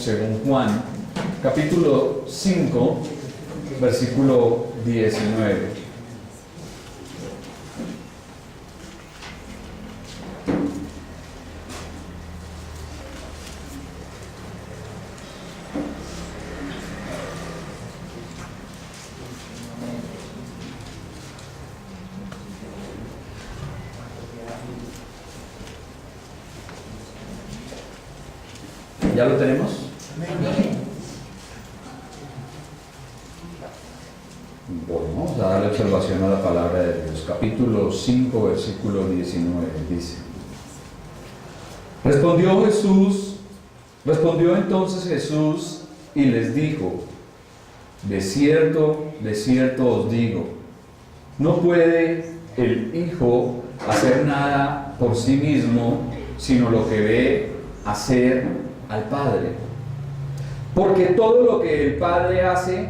según Juan, capítulo 5, versículo 19. ¿Ya lo tenemos? Bueno, vamos a darle observación a la palabra de Dios. Capítulo 5, versículo 19 dice: Respondió entonces Jesús y les dijo: de cierto os digo, no puede el Hijo hacer nada por sí mismo, sino lo que ve hacer al Padre. Porque todo lo que el Padre hace,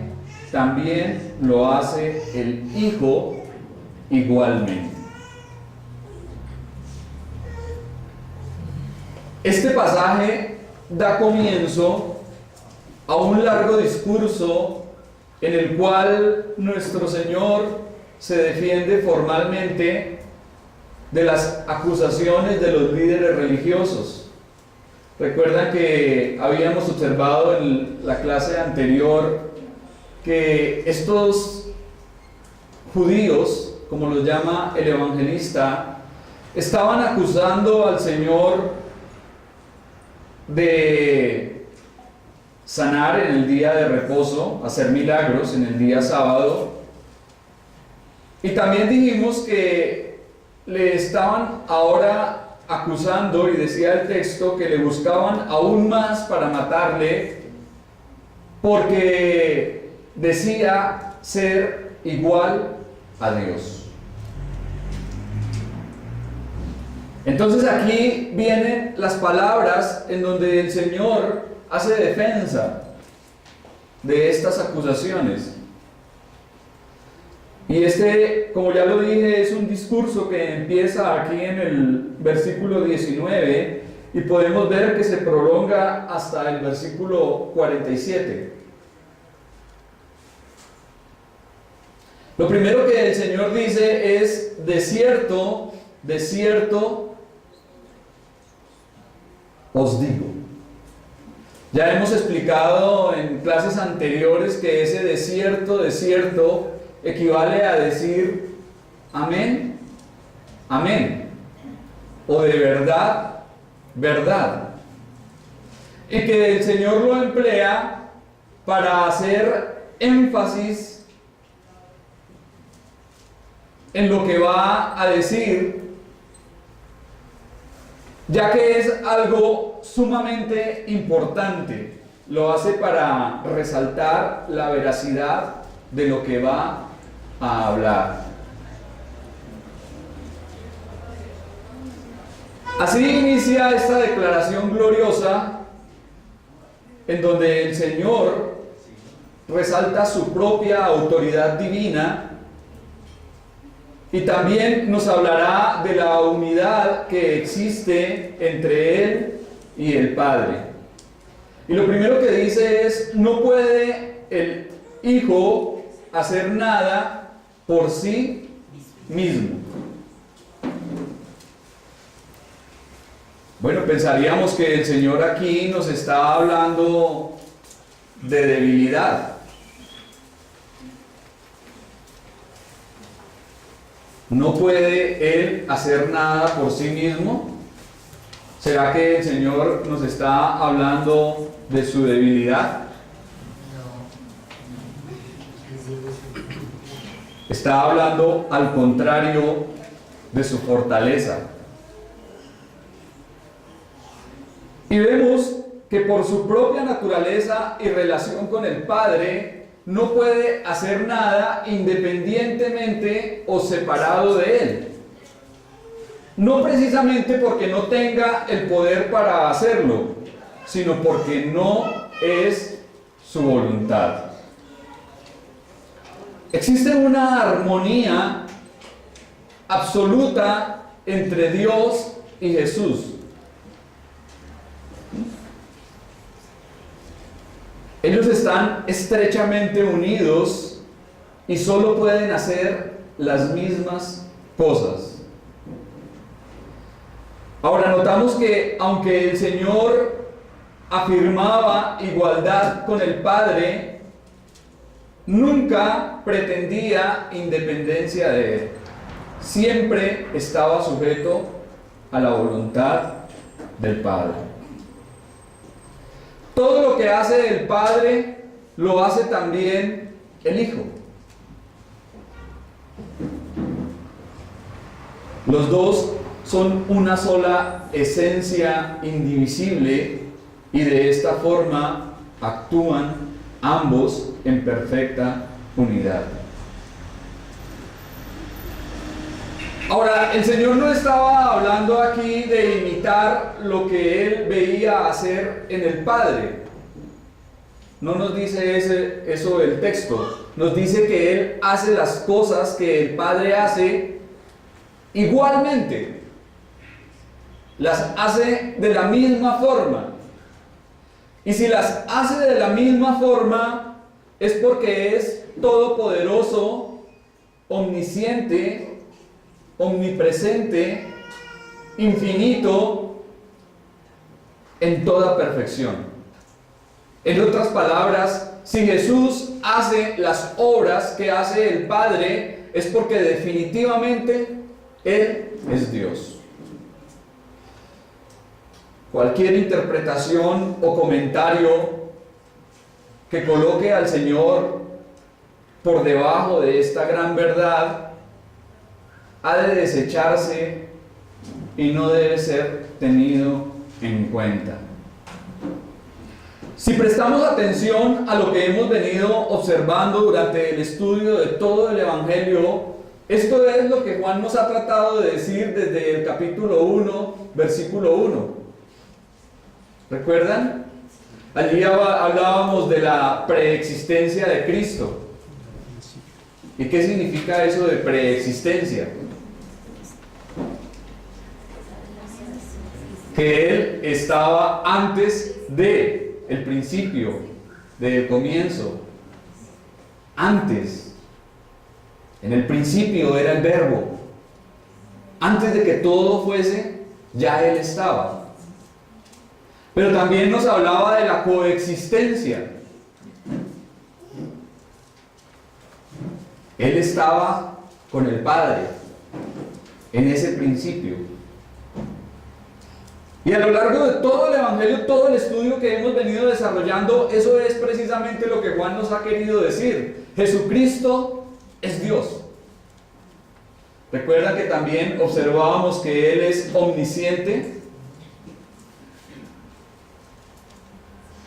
también lo hace el Hijo igualmente. Este pasaje da comienzo a un largo discurso en el cual nuestro Señor se defiende formalmente de las acusaciones de los líderes religiosos. Recuerdan que habíamos observado en la clase anterior que estos judíos, como los llama el evangelista, estaban acusando al Señor de sanar en el día de reposo, hacer milagros en el día sábado. Y también dijimos que le estaban ahora acusando, y decía el texto, que le buscaban aún más para matarle, porque decía ser igual a Dios. Entonces aquí vienen las palabras en donde el Señor hace defensa de estas acusaciones. Y como ya lo dije, es un discurso que empieza aquí en el versículo 19 y podemos ver que se prolonga hasta el versículo 47. Lo primero que el Señor dice es: de cierto os digo. Ya hemos explicado en clases anteriores que ese de cierto equivale a decir amén, amén, o de verdad, verdad. Y que el Señor lo emplea para hacer énfasis en lo que va a decir, ya que es algo sumamente importante. Lo hace para resaltar la veracidad de lo que va a hablar. Así inicia esta declaración gloriosa, en donde el Señor resalta su propia autoridad divina y también nos hablará de la unidad que existe entre Él y el Padre. Y lo primero que dice es: no puede el Hijo hacer nada por sí mismo. Bueno, pensaríamos que el Señor aquí nos está hablando de debilidad. ¿No puede Él hacer nada por sí mismo? ¿Será que el Señor nos está hablando de su debilidad? Está hablando al contrario de su fortaleza. Y vemos que por su propia naturaleza y relación con el Padre no puede hacer nada independientemente o separado de Él. No precisamente porque no tenga el poder para hacerlo, sino porque no es su voluntad. Existe una armonía absoluta entre Dios y Jesús. Ellos están estrechamente unidos y solo pueden hacer las mismas cosas. Ahora notamos que aunque el Señor afirmaba igualdad con el Padre, nunca pretendía independencia de Él. Siempre estaba sujeto a la voluntad del Padre. Todo lo que hace el Padre lo hace también el Hijo. Los dos son una sola esencia indivisible y de esta forma actúan ambos en perfecta unidad. Ahora, el Señor no estaba hablando aquí de imitar lo que Él veía hacer en el Padre. No nos dice eso el texto. Nos dice que Él hace las cosas que el Padre hace igualmente. Las hace de la misma forma. Y si las hace de la misma forma, es porque es todopoderoso, omnisciente, omnipresente, infinito, en toda perfección. En otras palabras, si Jesús hace las obras que hace el Padre, es porque definitivamente Él es Dios. Cualquier interpretación o comentario que coloque al Señor por debajo de esta gran verdad ha de desecharse y no debe ser tenido en cuenta. Si prestamos atención a lo que hemos venido observando durante el estudio de todo el Evangelio, esto es lo que Juan nos ha tratado de decir desde el capítulo 1, versículo 1. ¿Recuerdan? Allí hablábamos de la preexistencia de Cristo. ¿Y qué significa eso de preexistencia? Que Él estaba antes de el principio, del comienzo. Antes. En el principio era el Verbo. Antes de que todo fuese, ya Él estaba. Pero también nos hablaba de la coexistencia. Él estaba con el Padre en ese principio. Y a lo largo de todo el Evangelio, todo el estudio que hemos venido desarrollando, eso es precisamente lo que Juan nos ha querido decir. Jesucristo es Dios. Recuerda que también observábamos que Él es omnisciente.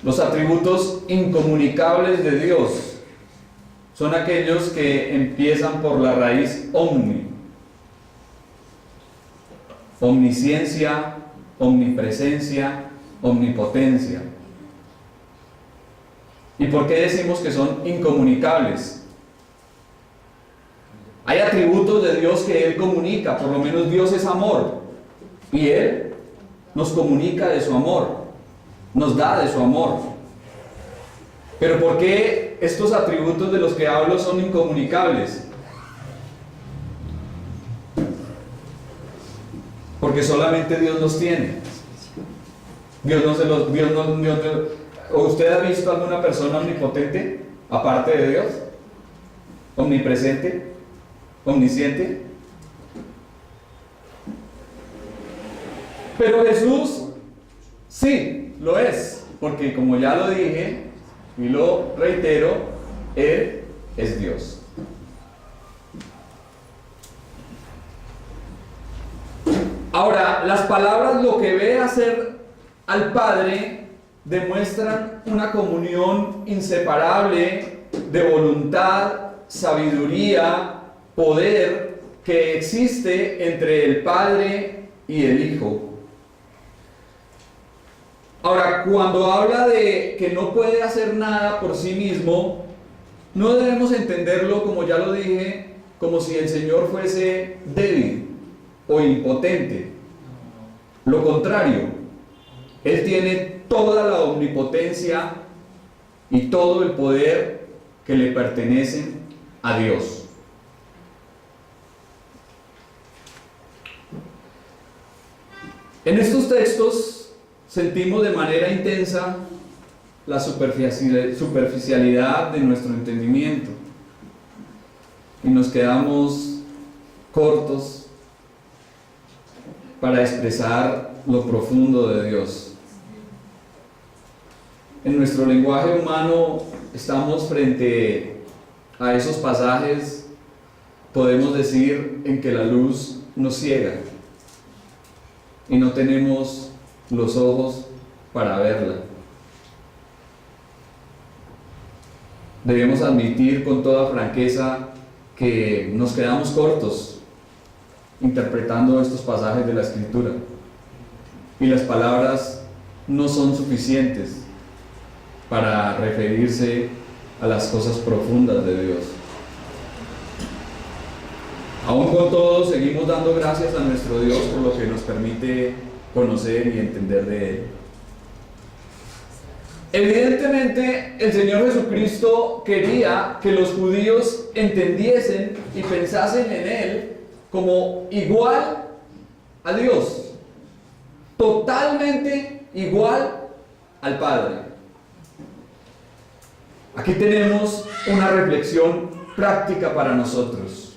Los atributos incomunicables de Dios son aquellos que empiezan por la raíz omni. Omnisciencia, omnipresencia, omnipotencia. ¿Y por qué decimos que son incomunicables? Hay atributos de Dios que Él comunica, por lo menos Dios es amor, y Él nos comunica de su amor, nos da de su amor. Pero ¿por qué estos atributos de los que hablo son incomunicables? Porque solamente Dios los tiene. ¿Usted ha visto alguna persona omnipotente aparte de Dios? ¿Omnipresente? ¿Omnisciente? Pero Jesús sí lo es, porque como ya lo dije y lo reitero, Él es Dios. Ahora, las palabras lo que ve hacer al Padre demuestran una comunión inseparable de voluntad, sabiduría, poder que existe entre el Padre y el Hijo. Ahora, cuando habla de que no puede hacer nada por sí mismo, no debemos entenderlo, como ya lo dije, como si el Señor fuese débil o impotente. Lo contrario, Él tiene toda la omnipotencia y todo el poder que le pertenecen a Dios. En estos textos sentimos de manera intensa la superficialidad de nuestro entendimiento y nos quedamos cortos para expresar lo profundo de Dios. En nuestro lenguaje humano estamos frente a esos pasajes, podemos decir, en que la luz nos ciega y no tenemos los ojos para verla. Debemos admitir con toda franqueza que nos quedamos cortos interpretando estos pasajes de la Escritura y las palabras no son suficientes para referirse a las cosas profundas de Dios. Aún con todo, seguimos dando gracias a nuestro Dios por lo que nos permite conocer y entender de Él. Evidentemente, el Señor Jesucristo quería que los judíos entendiesen y pensasen en Él como igual a Dios, totalmente igual al Padre. Aquí tenemos una reflexión práctica para nosotros.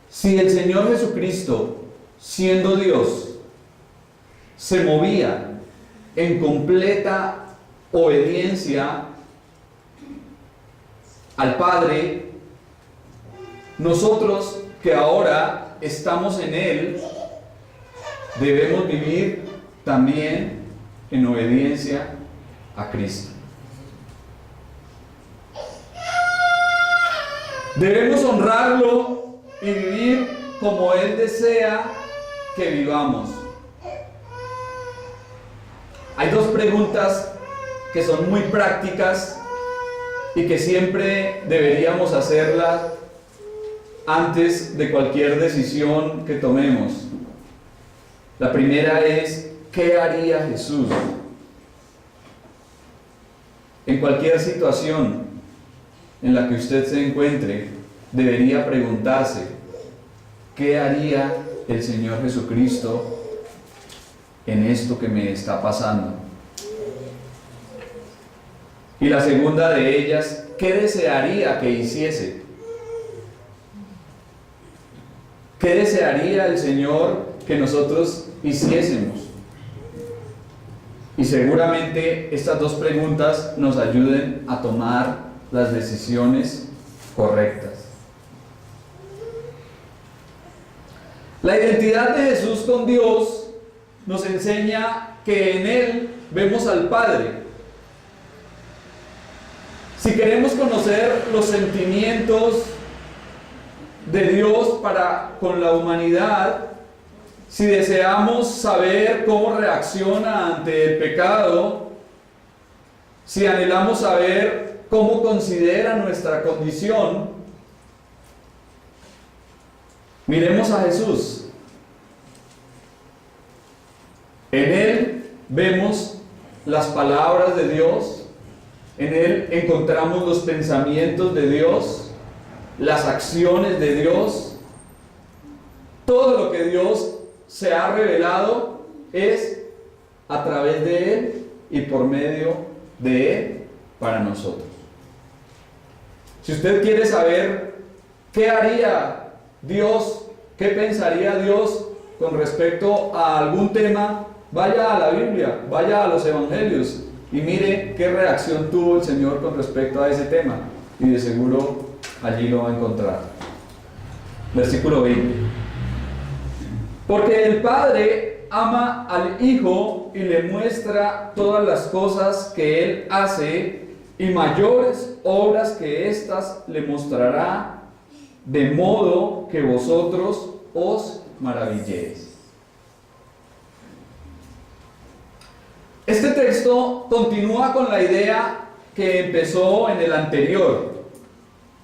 Si el Señor Jesucristo, siendo Dios, se movía en completa obediencia al Padre, nosotros que ahora estamos en Él, debemos vivir también en obediencia a Cristo. Debemos honrarlo y vivir como Él desea que vivamos. Hay dos preguntas que son muy prácticas y que siempre deberíamos hacerlas antes de cualquier decisión que tomemos. La primera es, ¿qué haría Jesús? En cualquier situación en la que usted se encuentre, debería preguntarse, ¿qué haría el Señor Jesucristo en esto que me está pasando? Y la segunda de ellas, ¿qué desearía que hiciese? ¿Qué desearía el Señor que nosotros hiciésemos? Y seguramente estas dos preguntas nos ayuden a tomar las decisiones correctas. La identidad de Jesús con Dios nos enseña que en Él vemos al Padre. Si queremos conocer los sentimientos de Dios para con la humanidad, si deseamos saber cómo reacciona ante el pecado, si anhelamos saber cómo considera nuestra condición, miremos a Jesús. En Él vemos las palabras de Dios, en Él encontramos los pensamientos de Dios, las acciones de Dios. Todo lo que Dios se ha revelado es a través de Él y por medio de Él para nosotros. Si usted quiere saber qué haría Dios, qué pensaría Dios con respecto a algún tema, vaya a la Biblia, vaya a los Evangelios y mire qué reacción tuvo el Señor con respecto a ese tema, y de seguro allí lo va a encontrar. Versículo 20. Porque el Padre ama al Hijo y le muestra todas las cosas que Él hace, y mayores obras que éstas le mostrará, de modo que vosotros os maravilléis. Este texto continúa con la idea que empezó en el anterior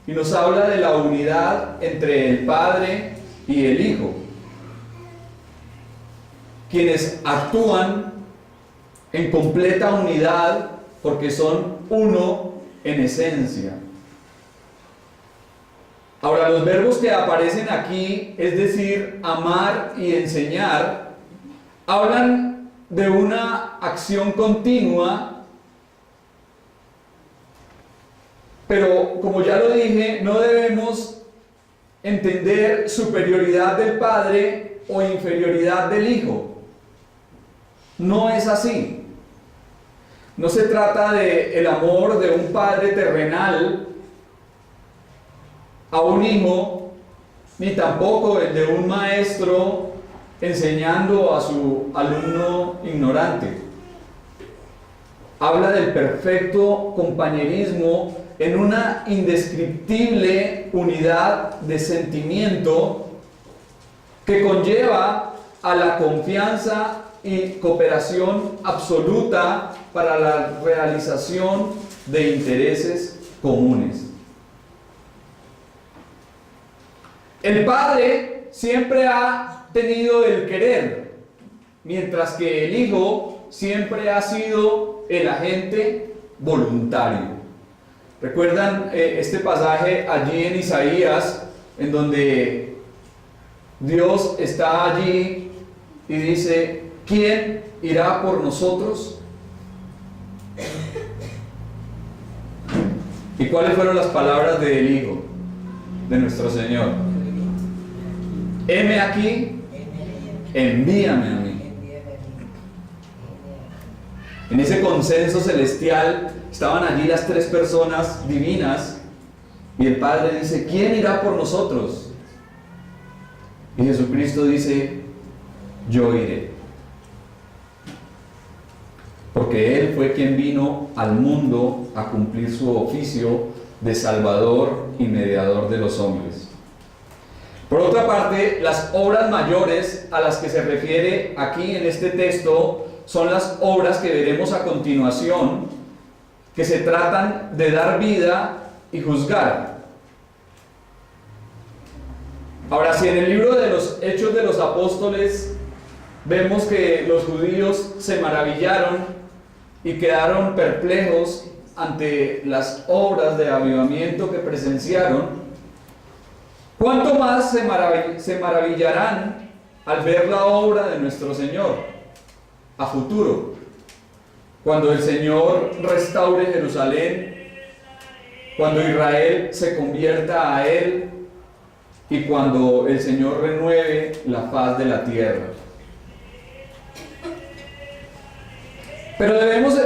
y nos habla de la unidad entre el Padre y el Hijo, quienes actúan en completa unidad porque son uno en esencia. Ahora, los verbos que aparecen aquí, es decir, amar y enseñar, hablan de una acción continua, pero como ya lo dije, no debemos entender superioridad del Padre o inferioridad del Hijo. No es así. No se trata de el amor de un padre terrenal a un hijo, ni tampoco el de un maestro enseñando a su alumno ignorante. Habla del perfecto compañerismo en una indescriptible unidad de sentimiento que conlleva a la confianza y cooperación absoluta para la realización de intereses comunes. El Padre siempre ha tenido el querer, mientras que el Hijo siempre ha sido el agente voluntario. ¿Recuerdan este pasaje allí en Isaías, en donde Dios está allí y dice: ¿quién irá por nosotros? ¿Y cuáles fueron las palabras del Hijo, de nuestro Señor? Heme aquí, envíame a mí. En ese consenso celestial estaban allí las tres personas divinas y el Padre dice: ¿quién irá por nosotros? Y Jesucristo dice: yo iré. Porque Él fue quien vino al mundo a cumplir su oficio de Salvador y Mediador de los hombres. Por otra parte, las obras mayores a las que se refiere aquí en este texto son las obras que veremos a continuación, que se tratan de dar vida y juzgar. Ahora, si en el libro de los Hechos de los Apóstoles vemos que los judíos se maravillaron y quedaron perplejos ante las obras de avivamiento que presenciaron, ¿cuánto más se maravillarán al ver la obra de nuestro Señor a futuro? Cuando el Señor restaure Jerusalén, cuando Israel se convierta a Él y cuando el Señor renueve la faz de la tierra. Pero debemos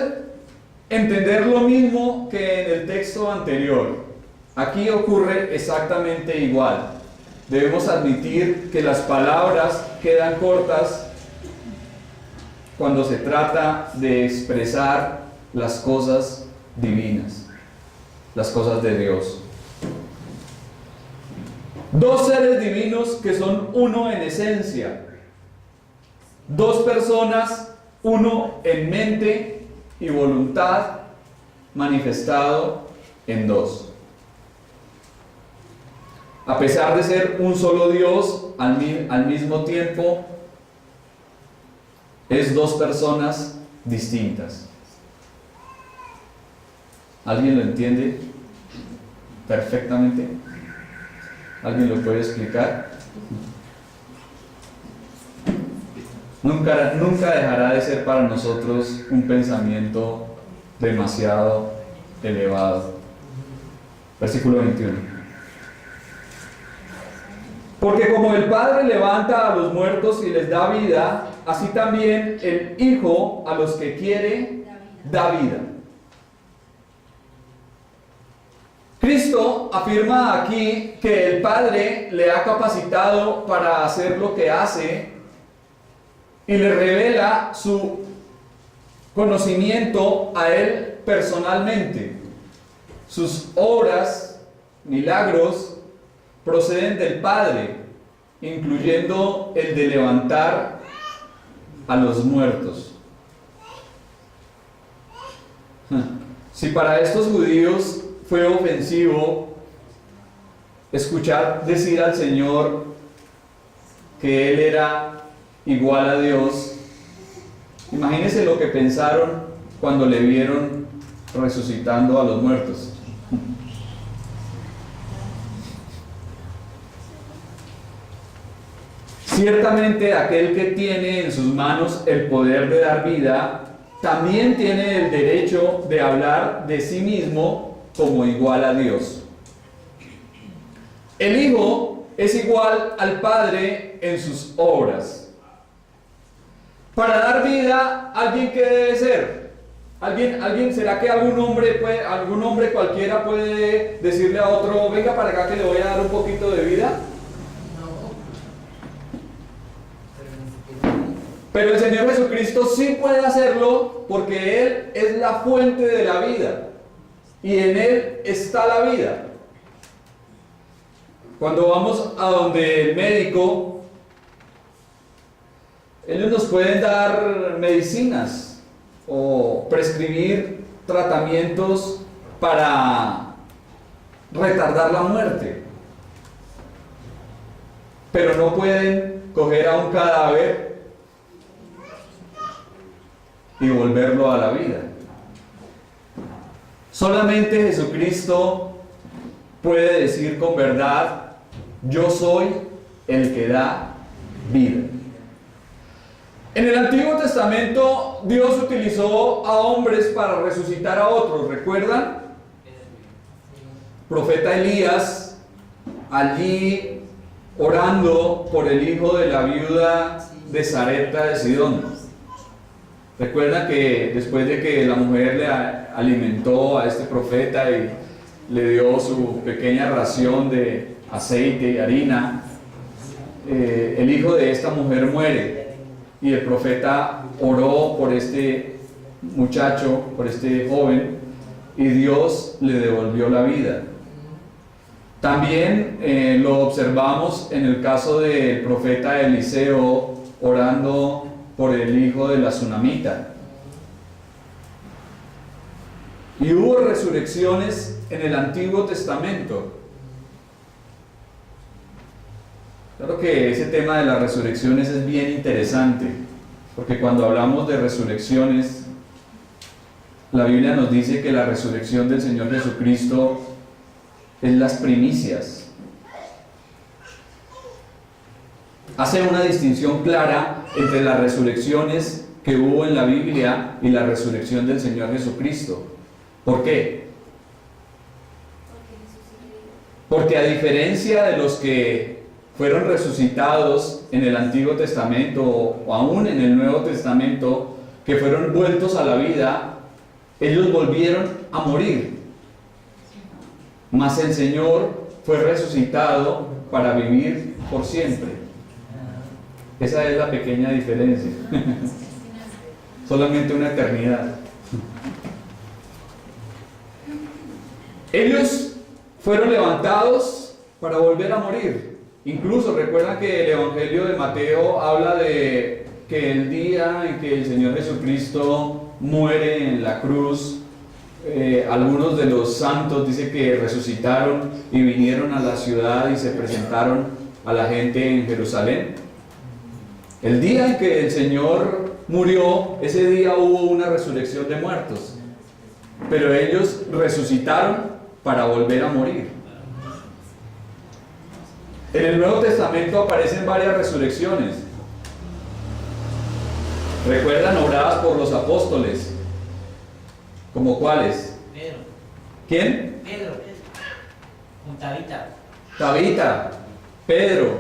entender lo mismo que en el texto anterior. Aquí ocurre exactamente igual. Debemos admitir que las palabras quedan cortas cuando se trata de expresar las cosas divinas, las cosas de Dios. Dos seres divinos que son uno en esencia. Dos personas, uno en mente y voluntad, manifestado en dos. A pesar de ser un solo Dios, al mismo tiempo es dos personas distintas. ¿Alguien lo entiende perfectamente? ¿Alguien lo puede explicar? Nunca dejará de ser para nosotros un pensamiento demasiado elevado. Versículo 21. Porque como el Padre levanta a los muertos y les da vida, así también el Hijo a los que quiere da vida. Cristo afirma aquí que el Padre le ha capacitado para hacer lo que hace y le revela su conocimiento a Él personalmente. Sus obras, milagros, proceden del Padre, incluyendo el de levantar a los muertos. Si para estos judíos fue ofensivo escuchar decir al Señor que Él era igual a Dios, imagínense lo que pensaron cuando le vieron resucitando a los muertos. Ciertamente aquel que tiene en sus manos el poder de dar vida, también tiene el derecho de hablar de sí mismo como igual a Dios. El Hijo es igual al Padre en sus obras. Para dar vida, ¿alguien qué debe ser? ¿Será que algún hombre cualquiera puede decirle a otro, venga para acá que le voy a dar un poquito de vida? Pero el Señor Jesucristo sí puede hacerlo porque Él es la fuente de la vida y en Él está la vida. Cuando vamos a donde el médico, ellos nos pueden dar medicinas o prescribir tratamientos para retardar la muerte, pero no pueden coger a un cadáver y volverlo a la vida. Solamente Jesucristo puede decir con verdad: yo soy el que da vida. En el Antiguo Testamento Dios utilizó a hombres para resucitar a otros. ¿Recuerdan? Profeta Elías, allí orando por el hijo de la viuda de Sarepta de Sidón. Recuerda que después de que la mujer le alimentó a este profeta y le dio su pequeña ración de aceite y harina, el hijo de esta mujer muere y el profeta oró por este muchacho, por este joven, y Dios le devolvió la vida. También lo observamos en el caso del profeta Eliseo orando por el hijo de la Sunamita. Y hubo resurrecciones en el Antiguo Testamento. Claro que ese tema de las resurrecciones es bien interesante, porque cuando hablamos de resurrecciones, la Biblia nos dice que la resurrección del Señor Jesucristo es las primicias. Hace una distinción clara entre las resurrecciones que hubo en la Biblia y la resurrección del Señor Jesucristo. ¿Por qué? Porque a diferencia de los que fueron resucitados en el Antiguo Testamento o aún en el Nuevo Testamento, que fueron vueltos a la vida, ellos volvieron a morir. Mas el Señor fue resucitado para vivir por siempre. Esa es la pequeña diferencia. Solamente una eternidad. Ellos fueron levantados para volver a morir. Incluso recuerdan que el Evangelio de Mateo habla de que el día en que el Señor Jesucristo muere en la cruz, algunos de los santos dice que resucitaron y vinieron a la ciudad y se presentaron a la gente en Jerusalén. El día en que el Señor murió, ese día hubo una resurrección de muertos, pero ellos resucitaron para volver a morir. En el Nuevo Testamento aparecen varias resurrecciones. ¿Recuerdan obradas por los apóstoles? ¿Como cuáles? Pedro. ¿Quién? Pedro. Con Tabita. Tabita, Pedro,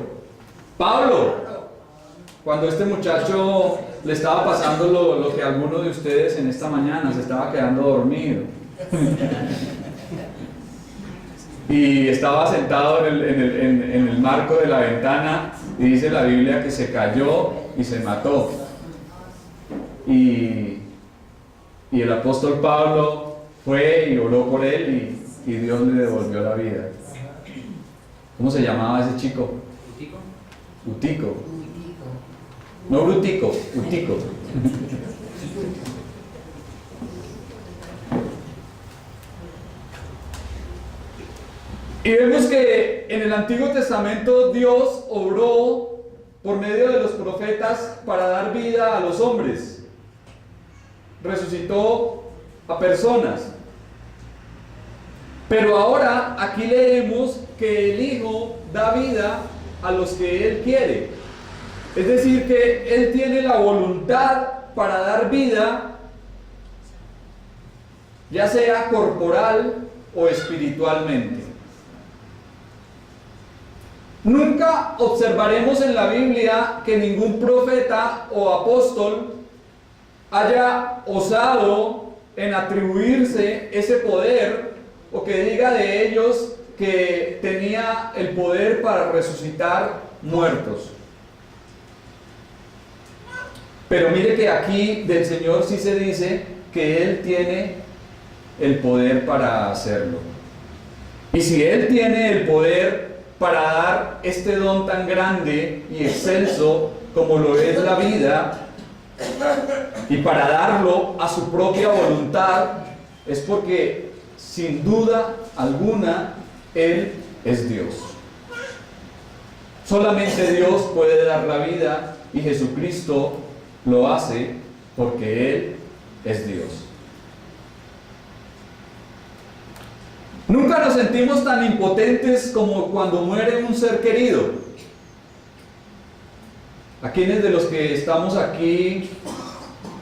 Pablo. Cuando este muchacho le estaba pasando lo que a alguno de ustedes en esta mañana se estaba quedando dormido. Y estaba sentado en el marco de la ventana y dice la Biblia que se cayó y se mató. Y el apóstol Pablo fue y oró por él y Dios le devolvió la vida. ¿Cómo se llamaba ese chico? ¿Utico? Utico. No Brutico, Utico. Y vemos que en el Antiguo Testamento Dios obró por medio de los profetas para dar vida a los hombres. Resucitó a personas. Pero ahora aquí leemos que el Hijo da vida a los que Él quiere. Es decir, que Él tiene la voluntad para dar vida, ya sea corporal o espiritualmente. Nunca observaremos en la Biblia que ningún profeta o apóstol haya osado en atribuirse ese poder, o que diga de ellos que tenía el poder para resucitar muertos. Pero mire que aquí del Señor sí se dice que Él tiene el poder para hacerlo. Y si Él tiene el poder para dar este don tan grande y excelso como lo es la vida, y para darlo a su propia voluntad, es porque sin duda alguna Él es Dios. Solamente Dios puede dar la vida, y Jesucristo lo hace porque Él es Dios. Nunca nos sentimos tan impotentes como cuando muere un ser querido. ¿A quiénes de los que estamos aquí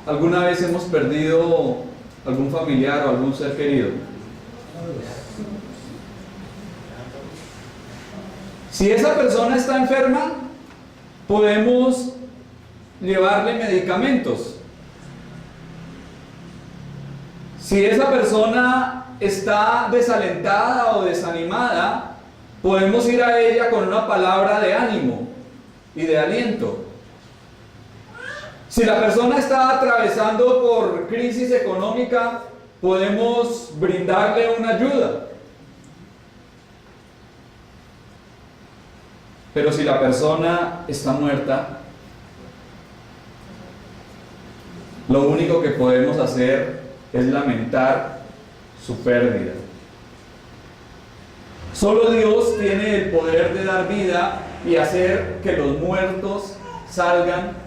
alguna vez hemos perdido algún familiar o algún ser querido? Si esa persona está enferma, podemos llevarle medicamentos. Si esa persona está desalentada o desanimada, podemos ir a ella con una palabra de ánimo y de aliento. Si la persona está atravesando por crisis económica, podemos brindarle una ayuda. Pero si la persona está muerta, lo único que podemos hacer es lamentar su pérdida. Solo Dios tiene el poder de dar vida y hacer que los muertos salgan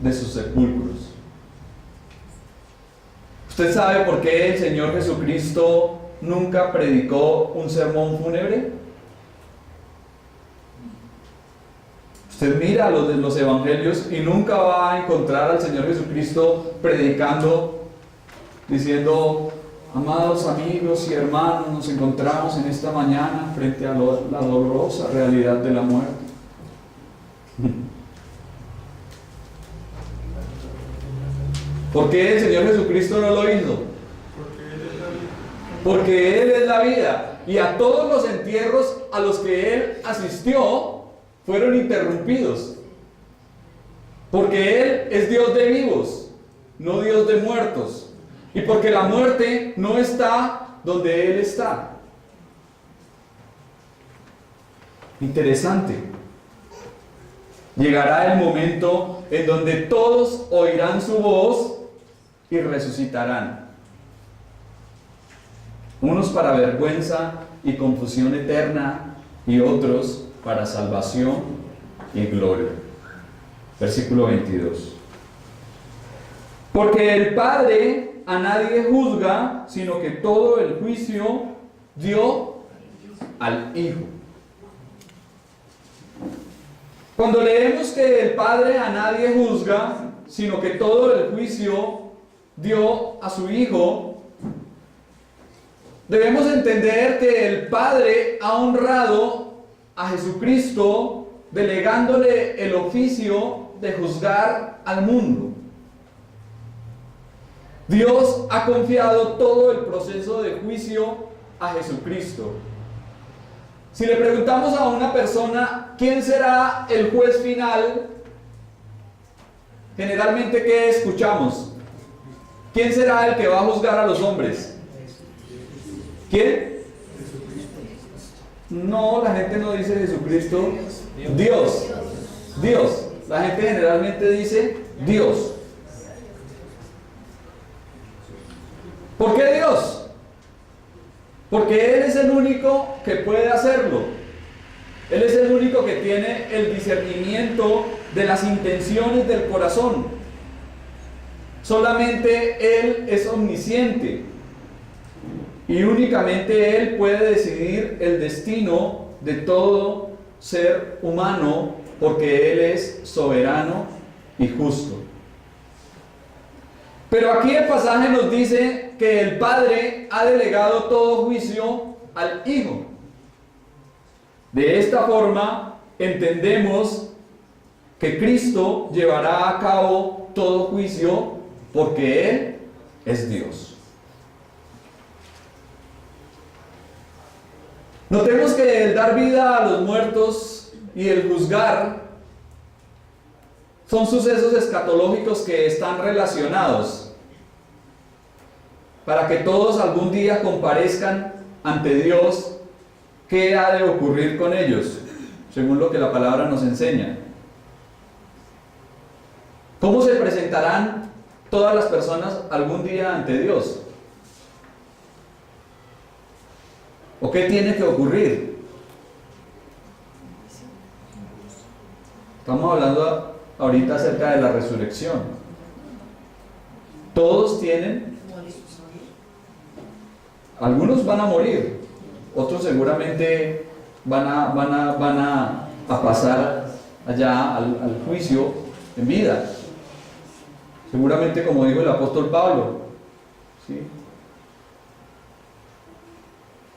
de sus sepulcros. ¿Usted sabe por qué el Señor Jesucristo nunca predicó un sermón fúnebre? Usted mira los evangelios y nunca va a encontrar al Señor Jesucristo predicando, diciendo: amados amigos y hermanos, nos encontramos en esta mañana frente a la dolorosa realidad de la muerte. ¿Por qué el Señor Jesucristo no lo hizo? Porque Él es la vida. Y a todos los entierros a los que Él asistió fueron interrumpidos. Porque Él es Dios de vivos, no Dios de muertos. Y porque la muerte no está donde Él está. Interesante. Llegará el momento en donde todos oirán su voz y resucitarán. Unos para vergüenza y confusión eterna, y otros para salvación y gloria. Versículo 22. Porque el Padre a nadie juzga, sino que todo el juicio dio al Hijo. Cuando leemos que el Padre a nadie juzga, sino que todo el juicio dio a su Hijo, debemos entender que el Padre ha honrado a Jesucristo delegándole el oficio de juzgar al mundo. Dios ha confiado todo el proceso de juicio a Jesucristo. Si le preguntamos a una persona quién será el juez final, generalmente ¿qué escuchamos? ¿Quién será el que va a juzgar a los hombres? ¿Quién? No, la gente no dice Jesucristo. Dios. Dios. La gente generalmente dice Dios. ¿Por qué Dios? Porque Él es el único que puede hacerlo. Él es el único que tiene el discernimiento de las intenciones del corazón. Solamente Él es omnisciente. y únicamente Él puede decidir el destino de todo ser humano, porque Él es soberano y justo. Pero aquí el pasaje nos dice que el Padre ha delegado todo juicio al Hijo. De esta forma entendemos que Cristo llevará a cabo todo juicio porque Él es Dios. Notemos que el dar vida a los muertos y el juzgar son sucesos escatológicos que están relacionados para que todos algún día comparezcan ante Dios. ¿Qué ha de ocurrir con ellos? Según lo que la palabra nos enseña. ¿Cómo se presentarán todas las personas algún día ante Dios? ¿O qué tiene que ocurrir? Estamos hablando ahorita acerca de la resurrección. Todos tienen, algunos van a morir, otros seguramente van a pasar allá al juicio en vida. Seguramente, como dijo el apóstol Pablo, ¿sí?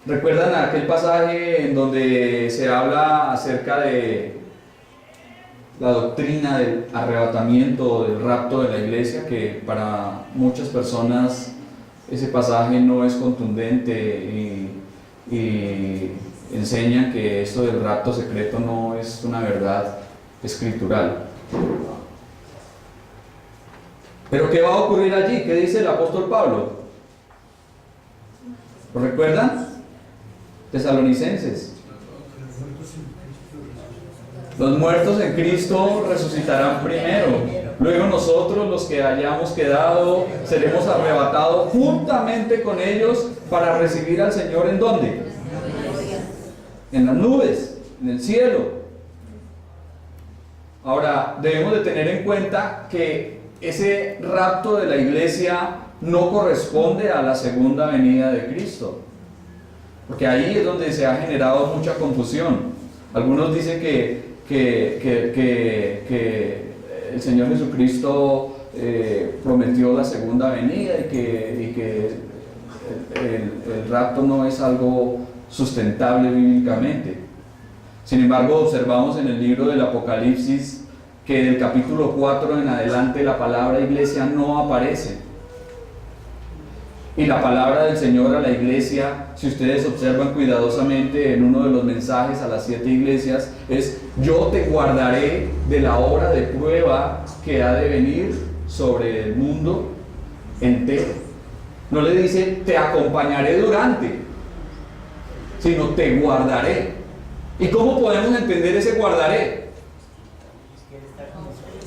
¿Recuerdan aquel pasaje en donde se habla acerca de la doctrina del arrebatamiento, del rapto de la iglesia? Que para muchas personas ese pasaje no es contundente y enseñan que esto del rapto secreto no es una verdad escritural. Pero ¿qué va a ocurrir allí? ¿Qué dice el apóstol Pablo? ¿Lo recuerdan? Tesalonicenses. Los muertos en Cristo resucitarán primero. Luego nosotros, los que hayamos quedado, seremos arrebatados juntamente con ellos para recibir al Señor. ¿En dónde? En las nubes, en el cielo. Ahora, debemos de tener en cuenta que ese rapto de la iglesia no corresponde a la segunda venida de Cristo, porque ahí es donde se ha generado mucha confusión. Algunos dicen que el Señor Jesucristo prometió la segunda venida y que el rapto no es algo sustentable bíblicamente. Sin embargo, observamos en el libro del Apocalipsis que del capítulo 4 en adelante la palabra iglesia no aparece. Y la palabra del Señor a la iglesia, si ustedes observan cuidadosamente en uno de los mensajes a las 7 iglesias, es: yo te guardaré de la hora de prueba que ha de venir sobre el mundo entero. No le dice te acompañaré durante, sino te guardaré. ¿Y cómo podemos entender ese guardaré?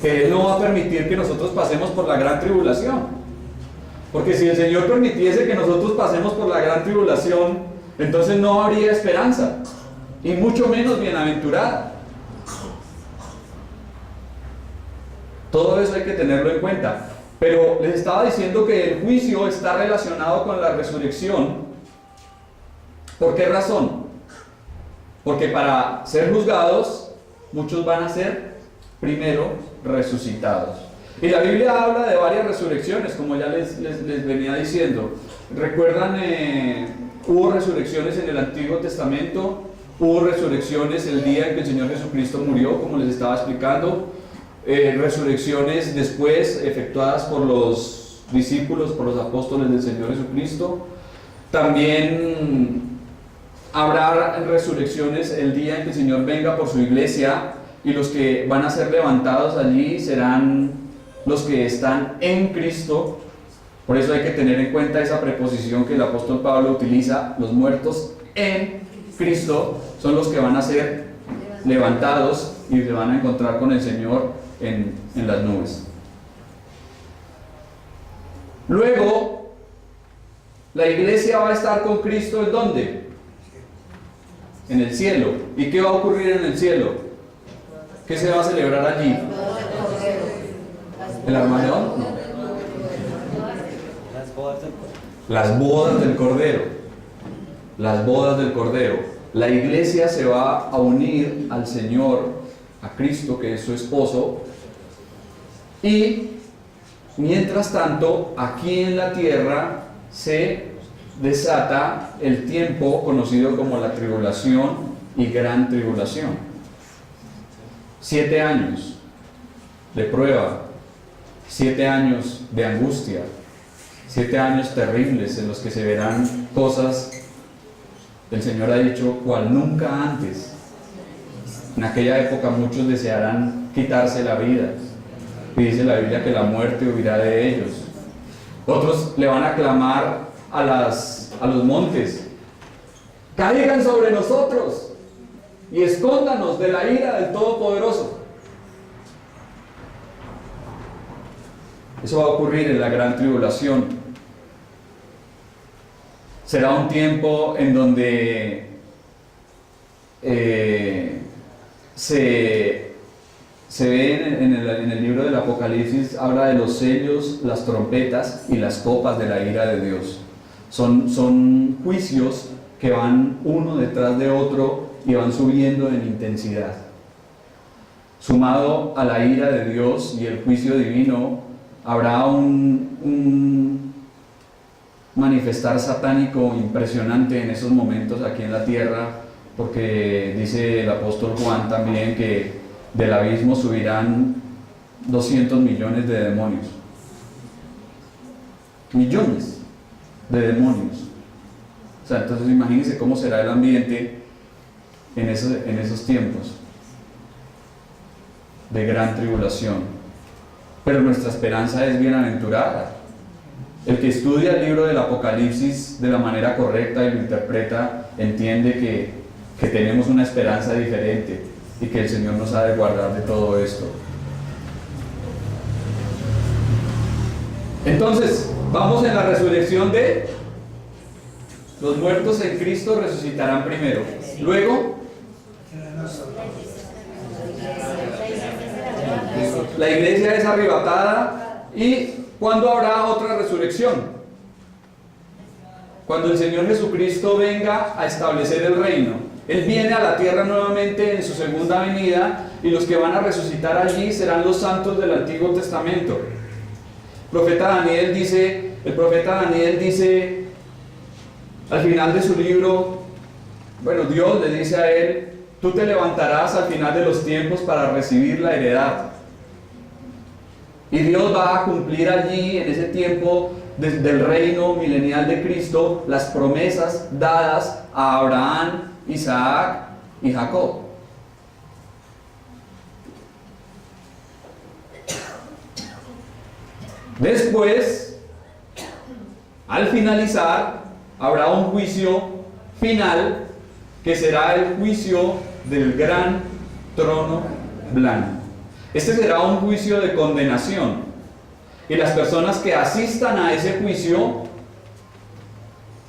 Que Él no va a permitir que nosotros pasemos por la gran tribulación. Porque si el Señor permitiese que nosotros pasemos por la gran tribulación, entonces no habría esperanza, y mucho menos bienaventurada. Todo eso hay que tenerlo en cuenta. Pero les estaba diciendo que el juicio está relacionado con la resurrección. ¿Por qué razón? Porque para ser juzgados, muchos van a ser primero resucitados. Y la Biblia habla de varias resurrecciones, como ya les venía diciendo. ¿Recuerdan? Hubo resurrecciones en el Antiguo Testamento, hubo resurrecciones el día en que el Señor Jesucristo murió, como les estaba explicando, resurrecciones después efectuadas por los discípulos, por los apóstoles del Señor Jesucristo. También habrá resurrecciones el día en que el Señor venga por su iglesia, y los que van a ser levantados allí serán los que están en Cristo. Por eso hay que tener en cuenta esa preposición que el apóstol Pablo utiliza: los muertos en Cristo son los que van a ser levantados y se van a encontrar con el Señor en las nubes. Luego, la iglesia va a estar con Cristo ¿en dónde? En el cielo. ¿Y qué va a ocurrir en el cielo? ¿Qué se va a celebrar allí? ¿El Armagedón? No. Las bodas del Cordero. las bodas del Cordero. La iglesia se va a unir al Señor, a Cristo, que es su esposo, y mientras tanto, aquí en la tierra se desata el tiempo conocido como la tribulación y gran tribulación. 7 años de prueba, 7 años de angustia, 7 años terribles en los que se verán cosas, el Señor ha dicho, cual nunca antes. En aquella época muchos desearán quitarse la vida, y dice la Biblia que la muerte huirá de ellos. Otros le van a clamar a los montes: caigan sobre nosotros y escóndanos de la ira del Todopoderoso. Eso va a ocurrir en la gran tribulación. Será un tiempo en donde se ve en el libro del Apocalipsis, habla de los sellos, las trompetas y las copas de la ira de Dios. Son juicios que van uno detrás de otro y van subiendo en intensidad. Sumado a la ira de Dios y el juicio divino, habrá un manifestar satánico impresionante en esos momentos aquí en la tierra, porque dice el apóstol Juan también que del abismo subirán 200 millones de demonios. Millones de demonios. O sea, entonces imagínense cómo será el ambiente en esos tiempos de gran tribulación. Pero nuestra esperanza es bienaventurada. El que estudia el libro del Apocalipsis de la manera correcta y lo interpreta, entiende que tenemos una esperanza diferente y que el Señor nos ha de guardar de todo esto. Entonces, vamos en la resurrección de los muertos en Cristo resucitarán primero. Luego, la iglesia es arrebatada. ¿Y cuándo habrá otra resurrección? Cuando el Señor Jesucristo venga a establecer el reino. Él viene a la tierra nuevamente en su segunda venida, y los que van a resucitar allí serán los santos del Antiguo Testamento. El profeta Daniel dice al final de su libro, bueno, Dios le dice a él: tú te levantarás al final de los tiempos para recibir la heredad. Y Dios va a cumplir allí, en ese tiempo del reino milenial de Cristo, las promesas dadas a Abraham, Isaac y Jacob. Después, al finalizar, habrá un juicio final, que será el juicio del gran trono blanco. Este será un juicio de condenación, y las personas que asistan a ese juicio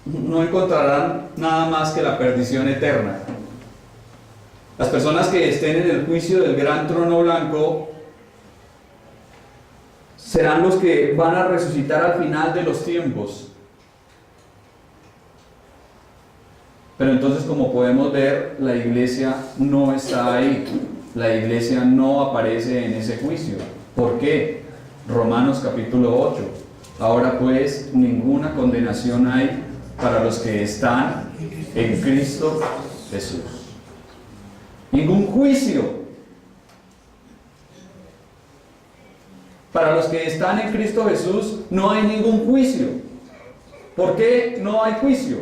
no encontrarán nada más que la perdición eterna. Las personas que estén en el juicio del gran trono blanco serán los que van a resucitar al final de los tiempos. Pero entonces, como podemos ver, la iglesia no está ahí. La iglesia no aparece en ese juicio. ¿Por qué? Romanos capítulo 8. Ahora pues, ninguna condenación hay para los que están en Cristo Jesús. Ningún juicio para los que están en Cristo Jesús. No hay ningún juicio. ¿Por qué no hay juicio?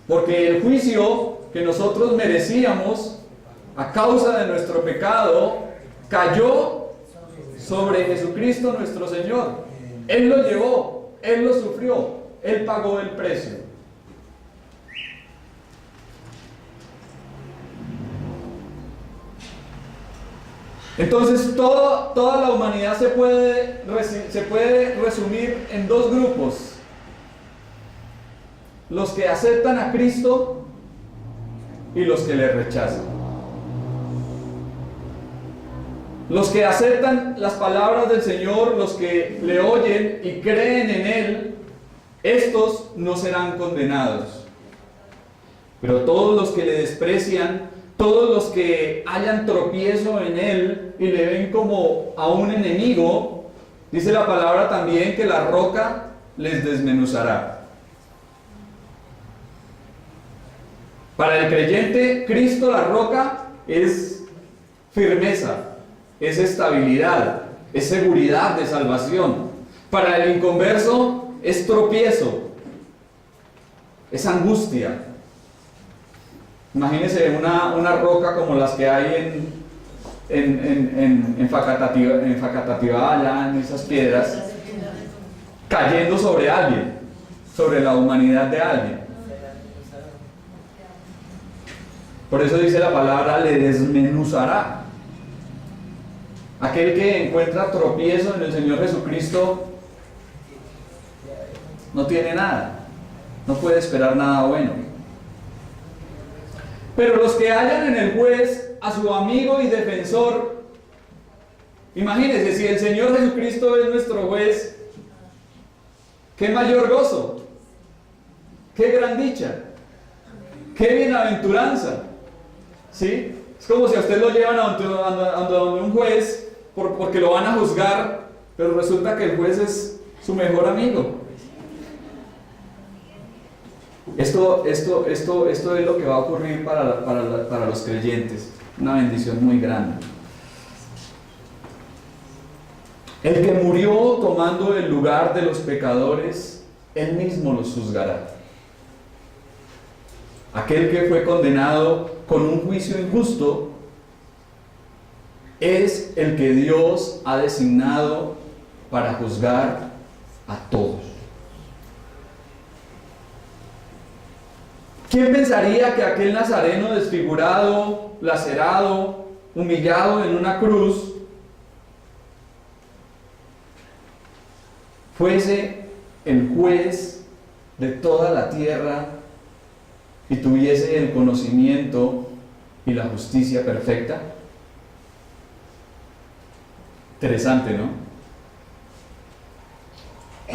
Porque el juicio que nosotros merecíamos a causa de nuestro pecado cayó sobre Jesucristo nuestro Señor. Él lo llevó, Él lo sufrió, Él pagó el precio. Entonces toda la humanidad se puede resumir en dos grupos: los que aceptan a Cristo y los que le rechazan. Los que aceptan las palabras del Señor, los que le oyen y creen en Él, estos no serán condenados. Pero todos los que le desprecian, todos los que hayan tropiezo en él y le ven como a un enemigo, dice la palabra también que la roca les desmenuzará. Para el creyente, Cristo la roca es firmeza, es estabilidad, es seguridad de salvación. Para el inconverso es tropiezo, es angustia. Imagínense una roca como las que hay en Facatativá, allá en esas piedras, cayendo sobre alguien, sobre la humanidad de alguien. Por eso dice la palabra, le desmenuzará. Aquel que encuentra tropiezo en el Señor Jesucristo no tiene nada, no puede esperar nada bueno. Pero los que hallan en el juez a su amigo y defensor, imagínense, si el Señor Jesucristo es nuestro juez, qué mayor gozo, qué gran dicha, qué bienaventuranza, ¿sí? Es como si a usted lo llevan a donde un juez porque lo van a juzgar, pero resulta que el juez es su mejor amigo. Esto es lo que va a ocurrir para los creyentes, una bendición muy grande. El que murió tomando el lugar de los pecadores, él mismo los juzgará. Aquel que fue condenado con un juicio injusto es el que Dios ha designado para juzgar a todos. ¿Quién pensaría que aquel nazareno desfigurado, lacerado, humillado en una cruz, fuese el juez de toda la tierra y tuviese el conocimiento y la justicia perfecta? Interesante, ¿no?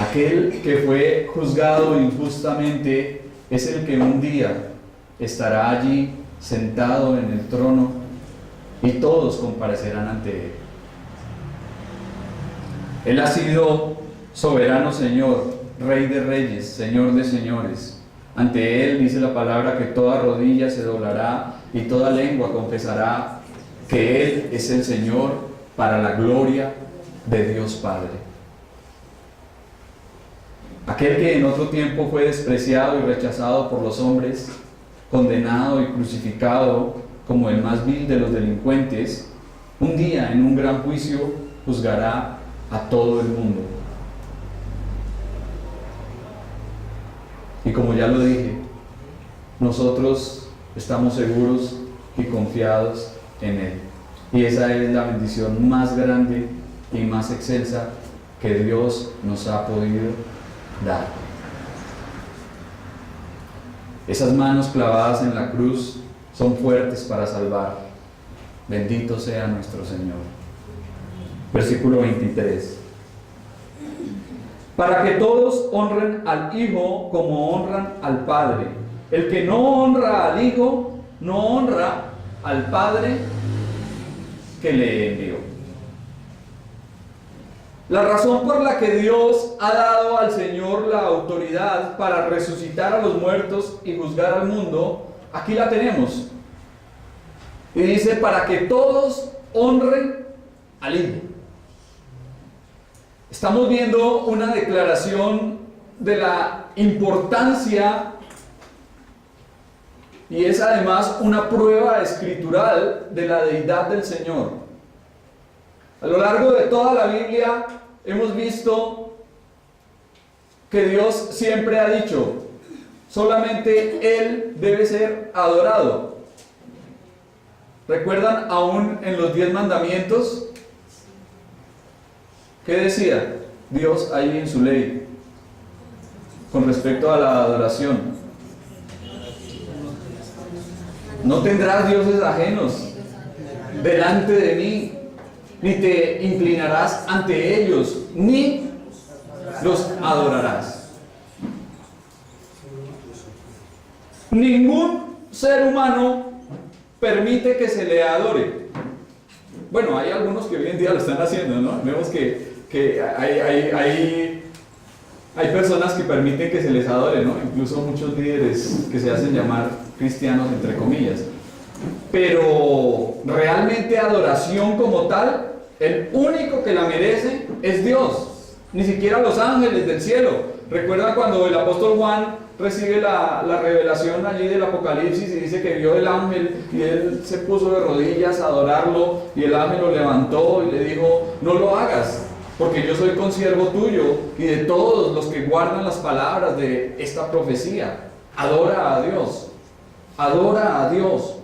Aquel que fue juzgado injustamente es el que un día estará allí sentado en el trono y todos comparecerán ante él. Él ha sido soberano Señor, Rey de reyes, Señor de señores. Ante él dice la palabra que toda rodilla se doblará y toda lengua confesará que él es el Señor, para la gloria de Dios Padre. Aquel que en otro tiempo fue despreciado y rechazado por los hombres, condenado y crucificado como el más vil de los delincuentes, un día en un gran juicio juzgará a todo el mundo. Y como ya lo dije, nosotros estamos seguros y confiados en Él. Y esa es la bendición más grande y más excelsa que Dios nos ha podido dar. Esas manos clavadas en la cruz son fuertes para salvar. Bendito sea nuestro Señor. Versículo 23. Para que todos honren al Hijo como honran al Padre. El que no honra al Hijo, no honra al Padre que le envió. La razón por la que Dios ha dado al Señor la autoridad para resucitar a los muertos y juzgar al mundo, aquí la tenemos. Y dice, para que todos honren al Hijo. Estamos viendo una declaración de la importancia, y es además una prueba escritural de la deidad del Señor. A lo largo de toda la Biblia hemos visto que Dios siempre ha dicho, solamente Él debe ser adorado. ¿Recuerdan aún en los 10 mandamientos? ¿Qué decía Dios ahí en su ley con respecto a la adoración? No tendrás dioses ajenos delante de mí, ni te inclinarás ante ellos, ni los adorarás. Ningún ser humano permite que se le adore. Bueno, hay algunos que hoy en día lo están haciendo, ¿no? Vemos que hay personas que permiten que se les adore, ¿no? Incluso muchos líderes que se hacen llamar cristianos, entre comillas. Pero realmente adoración como tal, el único que la merece es Dios, ni siquiera los ángeles del cielo. ¿Recuerdan cuando el apóstol Juan recibe la revelación allí del Apocalipsis y dice que vio el ángel y él se puso de rodillas a adorarlo y el ángel lo levantó y le dijo: no lo hagas, porque yo soy consiervo tuyo y de todos los que guardan las palabras de esta profecía? Adora a Dios, adora a Dios.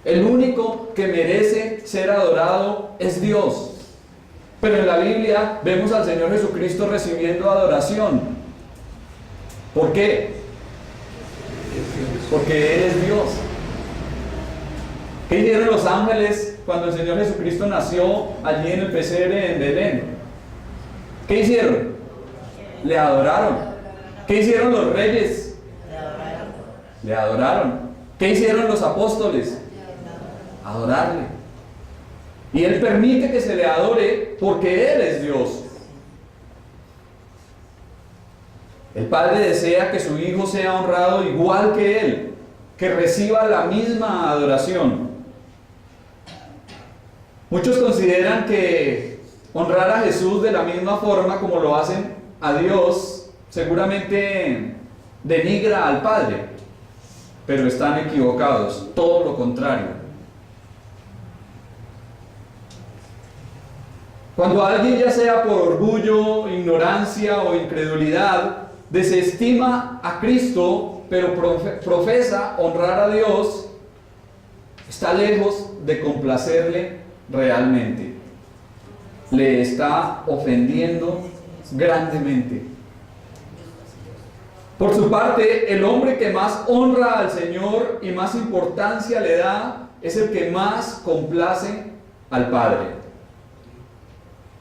El único que merece ser adorado es Dios. Pero en la Biblia vemos al Señor Jesucristo recibiendo adoración. ¿Por qué? Porque Él es Dios. ¿Qué hicieron los ángeles cuando el Señor Jesucristo nació allí en el pesebre en Belén? ¿Qué hicieron? Le adoraron. ¿Qué hicieron los reyes? Le adoraron. ¿Qué hicieron los apóstoles? Adorarle. Y Él permite que se le adore porque Él es Dios. El Padre desea que su Hijo sea honrado igual que Él, que reciba la misma adoración. Muchos consideran que honrar a Jesús de la misma forma como lo hacen a Dios seguramente denigra al Padre, pero están equivocados, todo lo contrario. Cuando alguien, ya sea por orgullo, ignorancia o incredulidad, desestima a Cristo, pero profesa honrar a Dios, está lejos de complacerle realmente. Le está ofendiendo grandemente. Por su parte, el hombre que más honra al Señor y más importancia le da es el que más complace al Padre.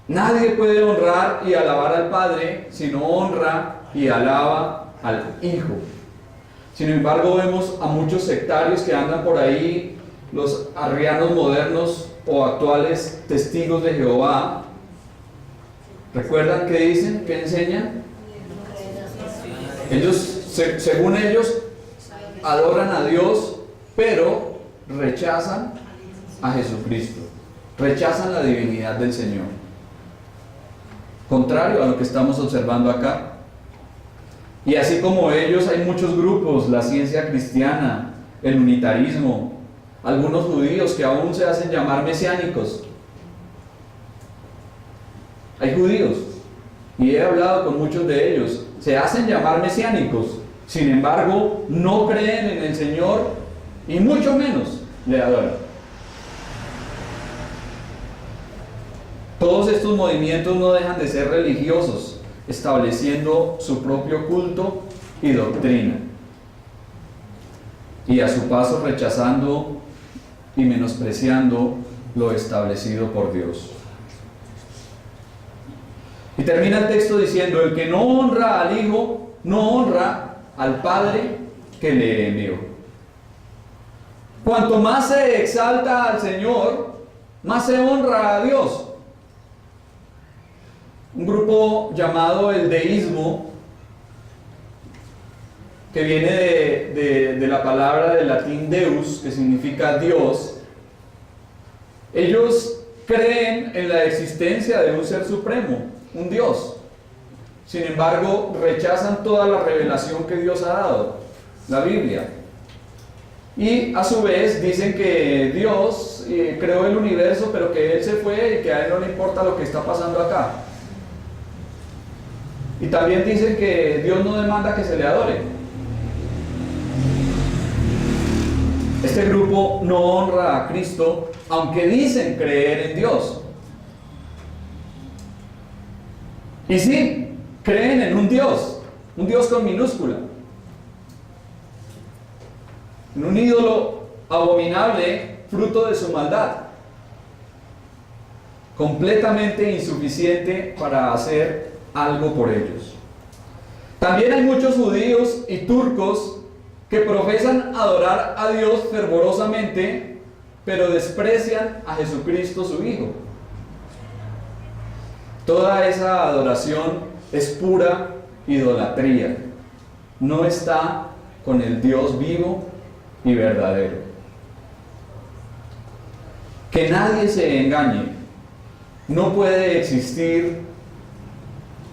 Nadie puede honrar y alabar al Padre si no honra y alaba al Hijo. Sin embargo, vemos a muchos sectarios que andan por ahí, los arrianos modernos o actuales testigos de Jehová. ¿Recuerdan qué dicen? ¿Qué enseñan? Ellos, según ellos, adoran a Dios, pero rechazan a Jesucristo, rechazan la divinidad del Señor. Contrario a lo que estamos observando acá. Y así como ellos, hay muchos grupos, la ciencia cristiana, el unitarismo, algunos judíos que aún se hacen llamar mesiánicos. Hay judíos, y he hablado con muchos de ellos, se hacen llamar mesiánicos, sin embargo, no creen en el Señor y mucho menos le adoran. Todos estos movimientos no dejan de ser religiosos, estableciendo su propio culto y doctrina, y a su paso rechazando y menospreciando lo establecido por Dios. Y termina el texto diciendo: el que no honra al Hijo, no honra al Padre que le envió. Cuanto más se exalta al Señor, más se honra a Dios. Un grupo llamado el deísmo, que viene de la palabra del latín deus, que significa Dios, ellos creen en la existencia de un ser supremo, un Dios. Sin embargo, rechazan toda la revelación que Dios ha dado, la Biblia. Y a su vez dicen que Dios creó el universo, pero que Él se fue y que a Él no le importa lo que está pasando acá. Y también dicen que Dios no demanda que se le adore. Este grupo no honra a Cristo, aunque dicen creer en Dios. Y sí, creen en un Dios con minúscula, en un ídolo abominable, fruto de su maldad, completamente insuficiente para hacer algo por ellos. También hay muchos judíos y turcos que profesan adorar a Dios fervorosamente, pero desprecian a Jesucristo su Hijo. Toda esa adoración es pura idolatría. No está con el Dios vivo y verdadero. Que nadie se engañe. No puede existir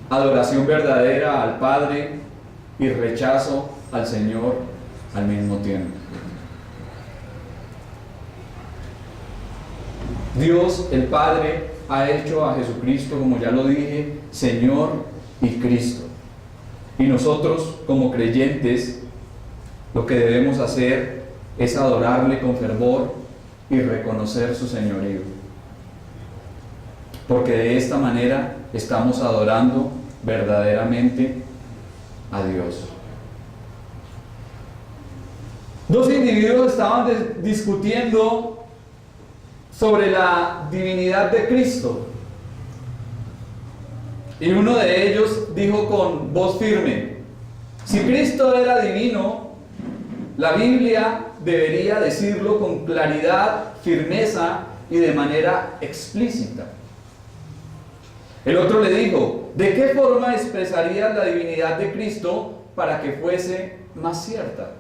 adoración verdadera al Padre y rechazo al Señor al mismo tiempo. Dios el Padre ha hecho a Jesucristo, como ya lo dije, Señor y Cristo. Y nosotros, como creyentes, lo que debemos hacer es adorarle con fervor y reconocer su señorío. Porque de esta manera estamos adorando verdaderamente a Dios. Dos individuos estaban discutiendo sobre la divinidad de Cristo. Y uno de ellos dijo con voz firme: si Cristo era divino, la Biblia debería decirlo con claridad, firmeza y de manera explícita. El otro le dijo: ¿de qué forma expresarías la divinidad de Cristo para que fuese más cierta?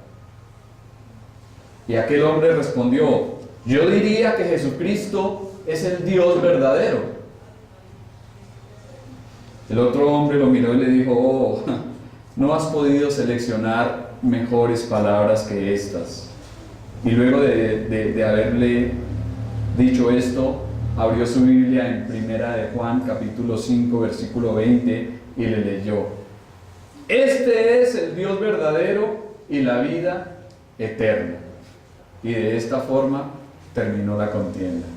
Y aquel hombre respondió: yo diría que Jesucristo es el Dios verdadero. El otro hombre lo miró y le dijo: oh, no has podido seleccionar mejores palabras que estas. Y luego de haberle dicho esto, abrió su Biblia en Primera de Juan, capítulo 5, versículo 20, y le leyó: este es el Dios verdadero y la vida eterna. Y de esta forma terminó la contienda.